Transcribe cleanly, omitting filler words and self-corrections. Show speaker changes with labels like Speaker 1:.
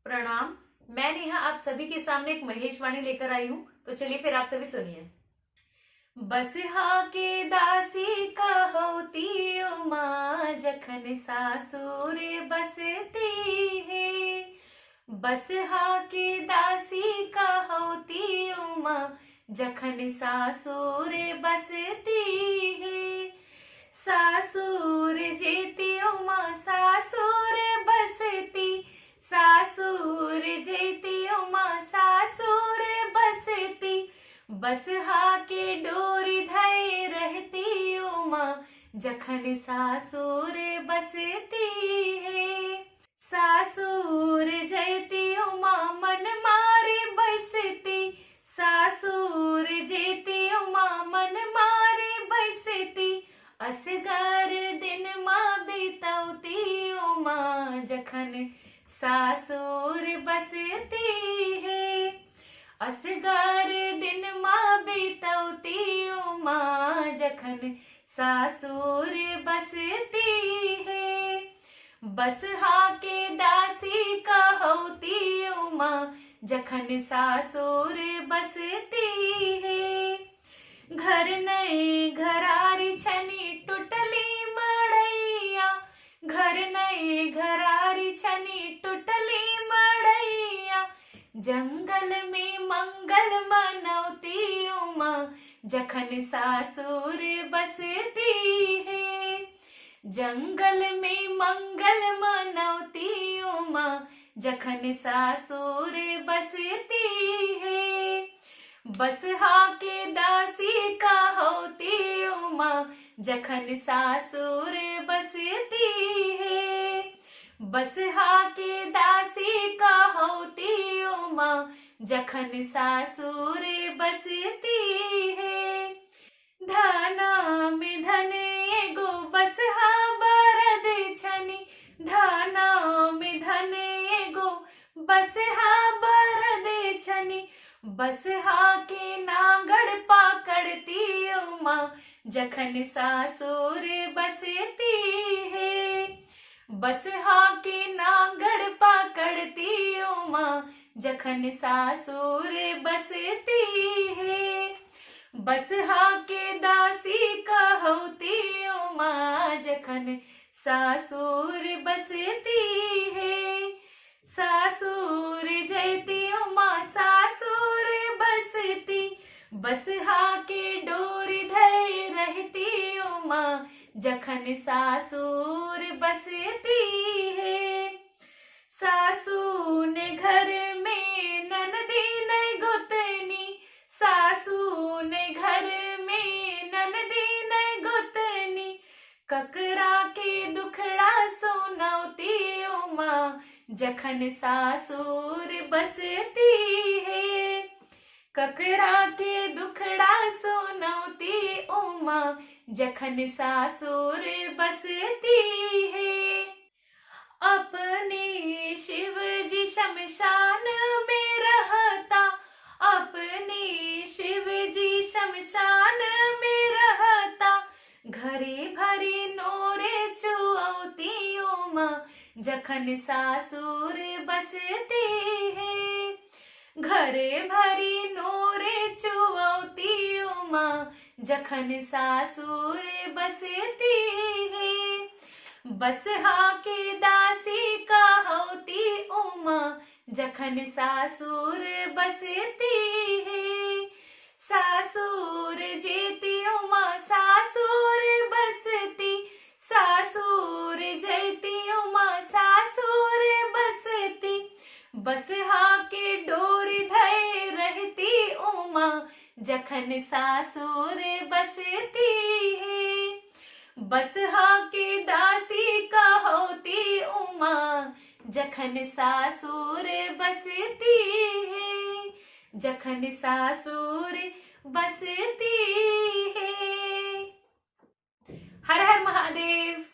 Speaker 1: प्रणाम। मैं नेहा आप सभी के सामने एक महेशवाणी लेकर आई हूँ, तो चलिए फिर आप सभी सुनिए। बस हा के दासी कहोती उमा जखन सासुर बसती है। बस हा के दासी कहोती उमा जखन सासुर बसती है। सासुर जेती उमा सासुर बसती, सासुर जेती उमा सासुर बसती। बस हा के डोरी धय रहती उमा जखन सासुर बसती है। सासुर जयती उमा मन मारी बसती, सासुर जेती उमा मन मारी बसती। असगर दिन माँ बितौती उमा जखन सासुर बसती है। असगर दिन माँ बितौती उमा जखन सासुर बसती है। बस हा के दासी कहोती उमा जखन सासुर बसती है। घर नए घरारी छनी टुटली मड़ैया, घर नए घरारी छनी टुटली मड़ैया। जंगल में मंगल मनौती उमा जखन सासुर बसती है। जंगल में मंगल मनौती उमा जखन सासुर बसती है। बस हा के दासी कहोती उमा जखन सासुर बसती है। बस हा के दासी कहोती उमा जखन सासुर बसती है। धना में धन एगो बस हा बरद छनी, धना में धन एगो बस हा बरद छनी। बस हा के नागड़ पाकड़ती उमा जखन सासुर बसती है। बस हा के नागड़ पाकड़ती उमा जखन सासुर बसती है। बस हा के दासी कहोती उमा जखन सासुर बसती है। सासुर जयती उमा सासुर बसती, बस हा के डोरी धय रहती उमा जखन सासुर बसती है। सासू ने घर में ननदी नहीं गोतनी, सासू ने घर में ननदी नहीं गोतनी। ककरा के दुखड़ा सुनौती उमा जखन सासुर बसती है। ककरा के दुखड़ा सुनौती उमा जखन सासुर बसती है। अपने शिव जी शमशान में रहता, अपने शिव जी शमशान में रहता। घरे भरी नोरे चुऔती उमा जखन सासुर बसती है। घरे भरी नोरे चुऔती उमा जखन सासुर बसती है। बस हा के दासी कहोती उमा जखन सासुर बसती है। सासुर जेती उमा सासुर बसती, सासुर जयती उमा सासुर बसती। बस हा के डोरी धय रहती उमा जखन सासुर बसती है। बस हा के दासी कहोती उमा जखन सासुर बसती है। जखन सासुर बसती है। हर हर महादेव।